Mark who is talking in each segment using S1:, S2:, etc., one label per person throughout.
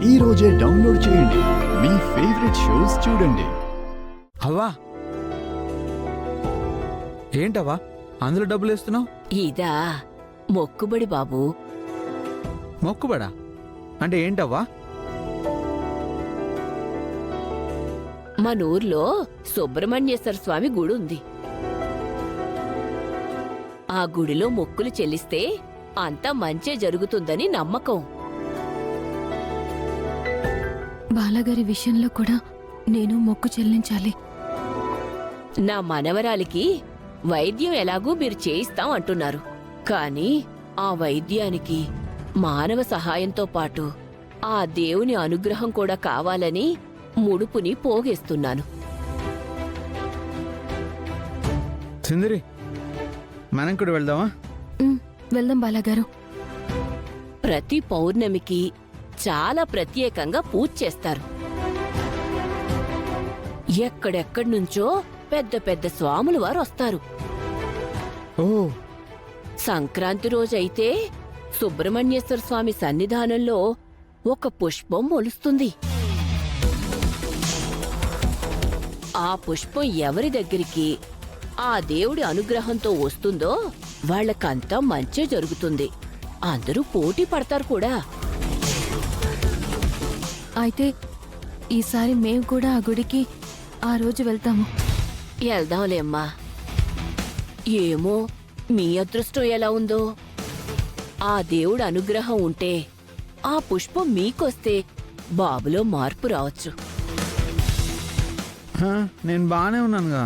S1: ఈ రోజే డౌన్లోడ్ చేయండి. మీ ఫేవరెట్ షోస్ చూడండి.
S2: అవ్వా, ఏంటవ్వా అందులో డబ్బులు వేస్తున్నావు?
S3: ఇదా మొక్కుబడి బాబూ.
S2: మొక్కుబడా అంటే ఏంటవ్వా?
S3: మనూర్లో సుబ్రహ్మణ్యేశ్వర స్వామి గుడి ఉంది. ఆ గుడిలో మొక్కులు చెల్లిస్తే అంతా మంచే జరుగుతుందని నమ్మకం.
S4: బాలగారి విషయంలో కూడా నేను మొక్కు చెల్లించాలి.
S3: నా మనవరాలికి వైద్యం ఎలాగూ మీరు చేయిస్తాం అంటున్నారు. కాని ఆ వైద్యానికి మానవ సహాయంతో పాటు ఆ దేవుని అనుగ్రహం కూడా కావాలని ముడుపుని పోగేస్తున్నాను.
S2: సిందరి, మనం కూడా వెళ్దామా?
S4: వెళ్దాం బాలగారు.
S3: ప్రతి పౌర్ణమికి చాలా ప్రత్యేకంగా పూజ చేస్తారు. ఎక్కడెక్కడి నుంచో పెద్ద పెద్ద స్వాములు వారు వస్తారు.
S2: ఓ,
S3: సంక్రాంతి రోజైతే సుబ్రహ్మణ్యేశ్వర స్వామి సన్నిధానంలో ఒక పుష్పం మొలుస్తుంది. ఆ పుష్పం ఎవరి దగ్గరికి ఆ దేవుడి అనుగ్రహంతో వస్తుందో వాళ్ళకంతా మంచే జరుగుతుంది. అందరూ పోటీ పడతారు కూడా.
S4: అయితే ఈసారి మేము కూడా ఆ గుడికి ఆ రోజు వెళ్తాము.
S3: వెళ్దాంలేమ్మా. ఏమో మీ అదృష్టం ఎలా ఉందో. ఆ దేవుడి అనుగ్రహం ఉంటే ఆ పుష్పం మీకొస్తే బాబులో మార్పు రావచ్చు.
S2: నేను బాగానే ఉన్నానుగా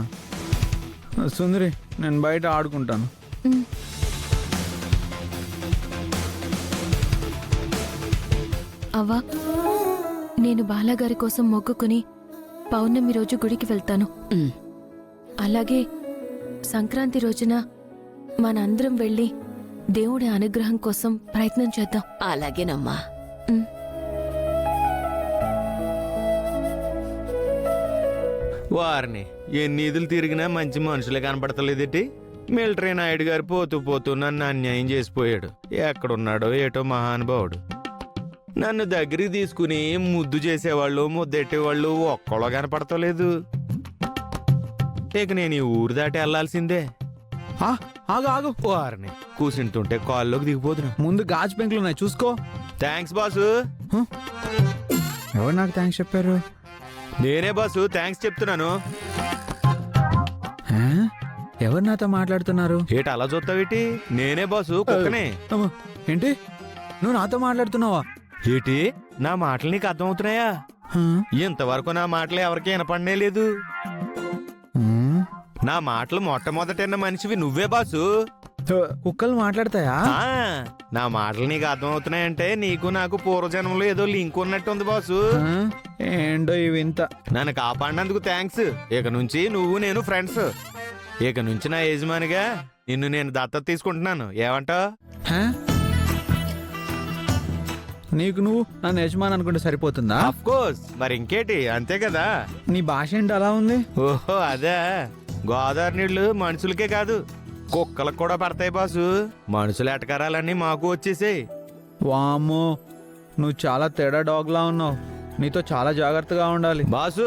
S2: సుందరి. నేను బయట ఆడుకుంటాను.
S4: అవ్వా, నేను బాలగారి కోసం మొక్కుకుని పౌర్ణమి రోజు గుడికి వెళ్తాను.
S3: ఉమ్,
S4: అలాగే సంక్రాంతి రోజున మనందరం వెళ్ళి దేవుడి అనుగ్రహం కోసం ప్రయత్నం చేద్దాం.
S3: అలాగేనమ్మా.
S5: వారిని ఎన్ని ఈదులు తిరిగినా మంచి మనుషులే కనపడతలేదేటి? మిలిటరీ నాయుడు గారు పోతూ పోతూ నన్ను అన్యాయం చేసిపోయాడు. ఎక్కడున్నాడో ఏటో మహానుభావుడు. నన్ను దగ్గరికి తీసుకుని ముద్దు చేసేవాళ్ళు, ముద్దెట్టేవాళ్ళు ఒక్కళ్ళో కనపడతలేదు. ఇక నేను ఈ ఊరు దాటి వెళ్లాల్సిందే.
S2: ఆగు ఆగు.
S5: వారిని కూర్చుంటుంటే కాల్లోకి దిగిపోతున్నా.
S2: ముందు గాజు పెంకులు ఉన్నాయి, చూసుకో.
S5: Thanks boss.
S2: ఎవరు నాకు థ్యాంక్స్ చెప్పారు?
S5: నేనే బాసు థ్యాంక్స్ చెప్తున్నాను.
S2: ఆ? ఎవరు నాతో మాట్లాడుతున్నారు?
S5: ఏటి అలా చూస్తావేటి? నేనే బాసు, కుక్కనే.
S2: అమ్మో, ఏంటి నువ్వు నాతో మాట్లాడుతున్నావా?
S5: ఏటి నా మాటలు నీకు అర్థమవుతున్నాయా? ఇంతవరకు నా మాటలు ఎవరికి వినపడనే లేదు. నా మాటలు మొట్టమొదటన్న మనిషివి నువ్వే బాసు.
S2: కుక్కలు మాట్లాడతాయా?
S5: నా మాటలు నీకు అర్థమవుతున్నాయంటే నీకు నాకు పూర్వజన్మలో ఏదో లింక్ ఉన్నట్టుంది బాసు.
S2: ఏంటో ఇవి ఇంత.
S5: నన్ను కాపాడినందుకు థ్యాంక్స్. ఇక నుంచి నువ్వు నేను ఫ్రెండ్స్. ఇక నుంచి నా యజమానిగా నిన్ను నేను దత్తత తీసుకుంటున్నాను. ఏమంటావ్?
S2: నీకు నువ్వు నన్ను యజమాని అనుకుంటే సరిపోతుందా?
S5: ఆఫ్ కోర్స్, మరి ఇంకేటి, అంతే కదా.
S2: నీ భాష ఏంటి అలా ఉంది?
S5: ఓహో అదే. గోదావరి నీళ్లు మనుషులకే కాదు కుక్కలకు కూడా పడతాయి బాసు. మనుషుల ఎటకారాలన్నీ మాకు వచ్చేసాయి.
S2: వామ్మో, నువ్వు చాలా తేడా డాగ్ లా ఉన్నావు. నీతో చాలా జాగ్రత్తగా ఉండాలి
S5: బాసు.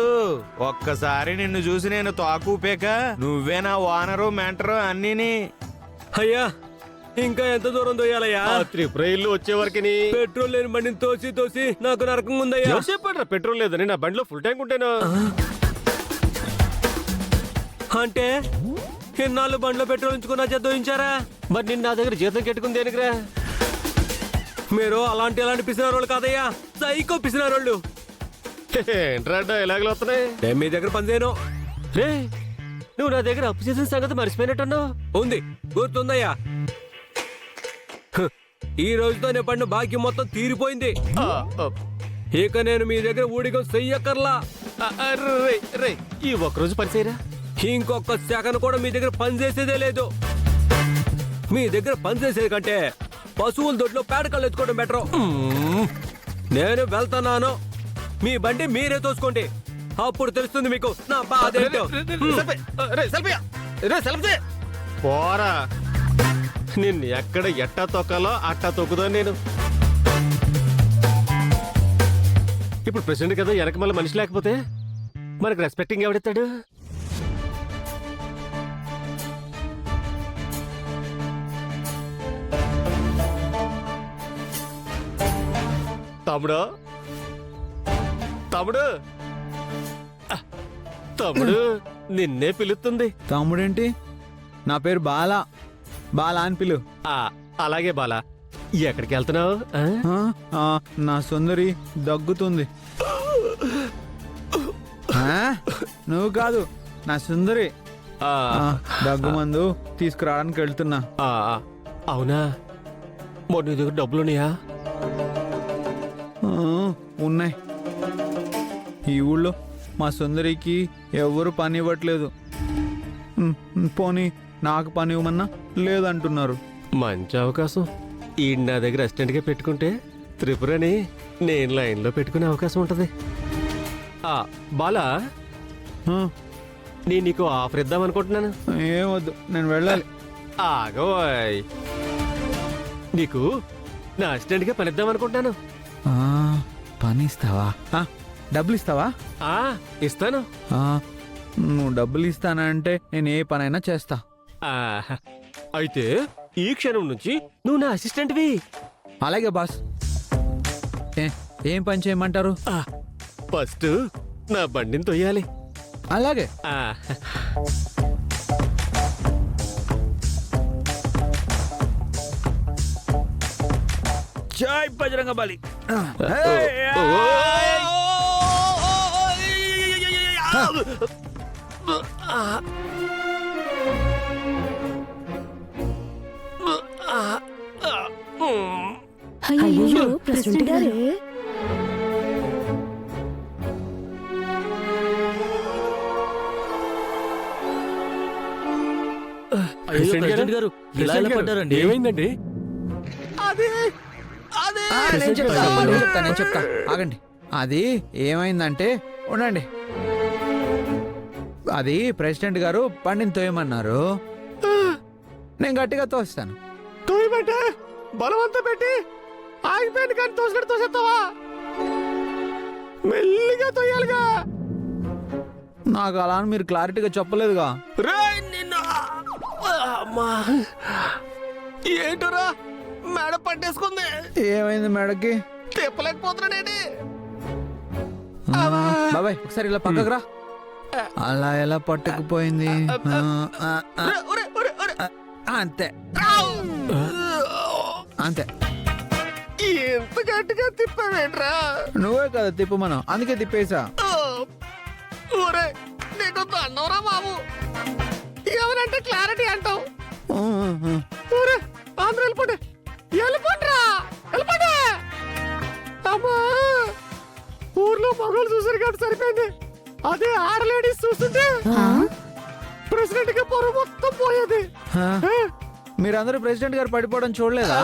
S5: ఒక్కసారి నిన్ను చూసి నేను తోక ఊపాక నువ్వే నా ఓనరు, మెంటరు అన్నీని.
S6: అయ్యా, ఇంకా ఎంత దూరం తోయాలయ్యా?
S7: త్రిపురైలు వచ్చే వరకు
S6: పెట్రోల్ లేని బండిని తోసి తోసి నాకు నరకంగా ఉందయ్యా.
S7: చెప్పండి, పెట్రోల్ లేదని నా బండిలో ఫుల్ ట్యాంక్ ఉంటాను.
S6: అంటే ఇన్నాళ్ళు బండిలో పెట్రోల్ ఉంచుకున్నా చదివించారా?
S7: మరి నిన్న నా దగ్గర జీతం కెట్టుకుని దేనికిరా?
S6: మీరు అలాంటి పిసినారోళ్ళు కాదయ్యా, సైకో పిసినారోళ్ళు.
S7: ఏంట్రా ఇలాగలు వస్తున్నాయి?
S6: నేను మీ దగ్గర పనిచేయను.
S7: రే, నువ్వు నా దగ్గర అప్పు చేసిన సంగతి మర్చిపోయినట్టున్నావు.
S6: ఉంది, గుర్తుందయ్యా. ఈ రోజుతో నేను పడిన బాకీ మొత్తం తీరిపోయింది. ఇక నేను మీ దగ్గర ఊడిగం చెయ్యక్కర్లా.
S7: ఈ ఒక్కరోజు పనిచేయరా?
S6: ఇంకొక సెకండ్ కూడా మీ దగ్గర పనిచేసేదే లేదు. మీ దగ్గర పనిచేసేది కంటే పశువుల దొడ్లో పేడకళ్ళు ఎత్తుకోవడం బెటర్. నేను వెళ్తున్నాను, మీ బండి మీరే తోసుకోండి. అప్పుడు తెలుస్తుంది మీకు నా బాధ ఏంటో.
S7: పోరా, నిన్ను ఎక్కడ ఎట్టా తొక్కాలో అట్టా తొక్కుదా నేను. ఇప్పుడు ప్రెసిడెంట్ కదా, వెనక మళ్ళీ మనిషి లేకపోతే మనకు రెస్పెక్టింగ్ ఎవడెత్తాడు? తమ్ముడు, తమ్ముడు, తమ్ముడు నిన్నే పిలుస్తుంది.
S2: తమ్ముడేంటి? నా పేరు బాలా. బాలా అని పిలు.
S7: అలాగే బాలా. ఎక్కడికి వెళ్తున్నావు?
S2: నా సుందరి దగ్గుతుంది. నువ్వు కాదు, నా సుందరి. దగ్గు మందు తీసుకురావడానికి వెళ్తున్నా.
S7: అవునా? మరి నీ దగ్గర డబ్బులున్నాయా?
S2: ఉన్నాయి. ఈ ఊళ్ళో మా సుందరికి ఎవరు పని ఇవ్వట్లేదు. పోనీ నాకు పని ఇవ్వమన్నా లేదంటున్నారు.
S7: మంచి అవకాశం. ఈ నా దగ్గర అసిస్టెంట్గా పెట్టుకుంటే త్రిపురని నేను లైన్లో పెట్టుకునే అవకాశం ఉంటుంది. బాలా, నేను నీకు ఆఫర్ ఇద్దాం అనుకుంటున్నాను.
S2: ఏమొద్దు, నేను వెళ్ళాలి.
S7: ఆగోయ్, నీకు నా అసిస్టెంట్గా పని ఇద్దాం అనుకుంటున్నాను.
S2: పని ఇస్తావా? డబ్బులు ఇస్తావా?
S7: ఇస్తాను.
S2: నువ్వు డబ్బులు ఇస్తానంటే నేను ఏ పనైనా చేస్తా.
S7: అయితే ఈ క్షణం నుంచి నువ్వు నా అసిస్టెంట్వి.
S2: అలాగే బాస్. ఏం పని చేయమంటారు?
S7: ఫస్ట్ నా బండిని తొయ్యాలి.
S2: అలాగే. జై బజరంగ బలి.
S4: అయ్యో ప్రెసిడెంట్ గారు.
S7: ప్రెసిడెంట్ గారు ఇలా ఎలా పడ్డారండి? ఏమైందండి?
S2: నేను చెప్తా ఆగండి. అది ఏమైందంటే, ఉండండి. అది ప్రెసిడెంట్ గారు బండిని తోయమన్నారు. నేను గట్టిగా తోస్తాను.
S7: తోయమంటే బలవంతం పెట్టి ఆగిపోయింది కానీ తోసినట్టు తోసేస్తావా? మెల్లిగా తోయాలిగా.
S2: నాకు అలా అని మీరు క్లారిటీగా చెప్పలేదుగా.
S7: ఏంటోరా మెడ పట్టేసుకుంది.
S2: ఏమైంది మెడకి?
S7: తిప్పలేకపోతున్నాడేంటి?
S2: బాబాయ్ ఒకసారి ఇలా పక్కకు రా. అలా ఎలా పట్టుకుపోయింది? అంతే అంతే.
S7: ఎంత గట్టిగా తిప్పావేంట్రా?
S2: నువ్వే కదా తిప్పమను, అందుకే తిప్పేసా.
S7: ఊరే నీకు దండవరా బాబు. ఎవరంటే క్లారిటీ అంటావు? ఊరే ఆంధ్ర వెళ్ళిపోండి, వెళ్ళిపోండిరా, వెళ్ళిపోండి. అమ్మా, ఊర్లో మగవాళ్ళు చూసారు కాబట్టి సరిపోయింది. అదే ఆడ లేడీస్ చూస్తుంటే ప్రెసిడెంట్ గా పొర మొత్తం పోయేది.
S2: మీరందరూ ప్రెసిడెంట్ గారు పడిపోవడం చూడలేదా?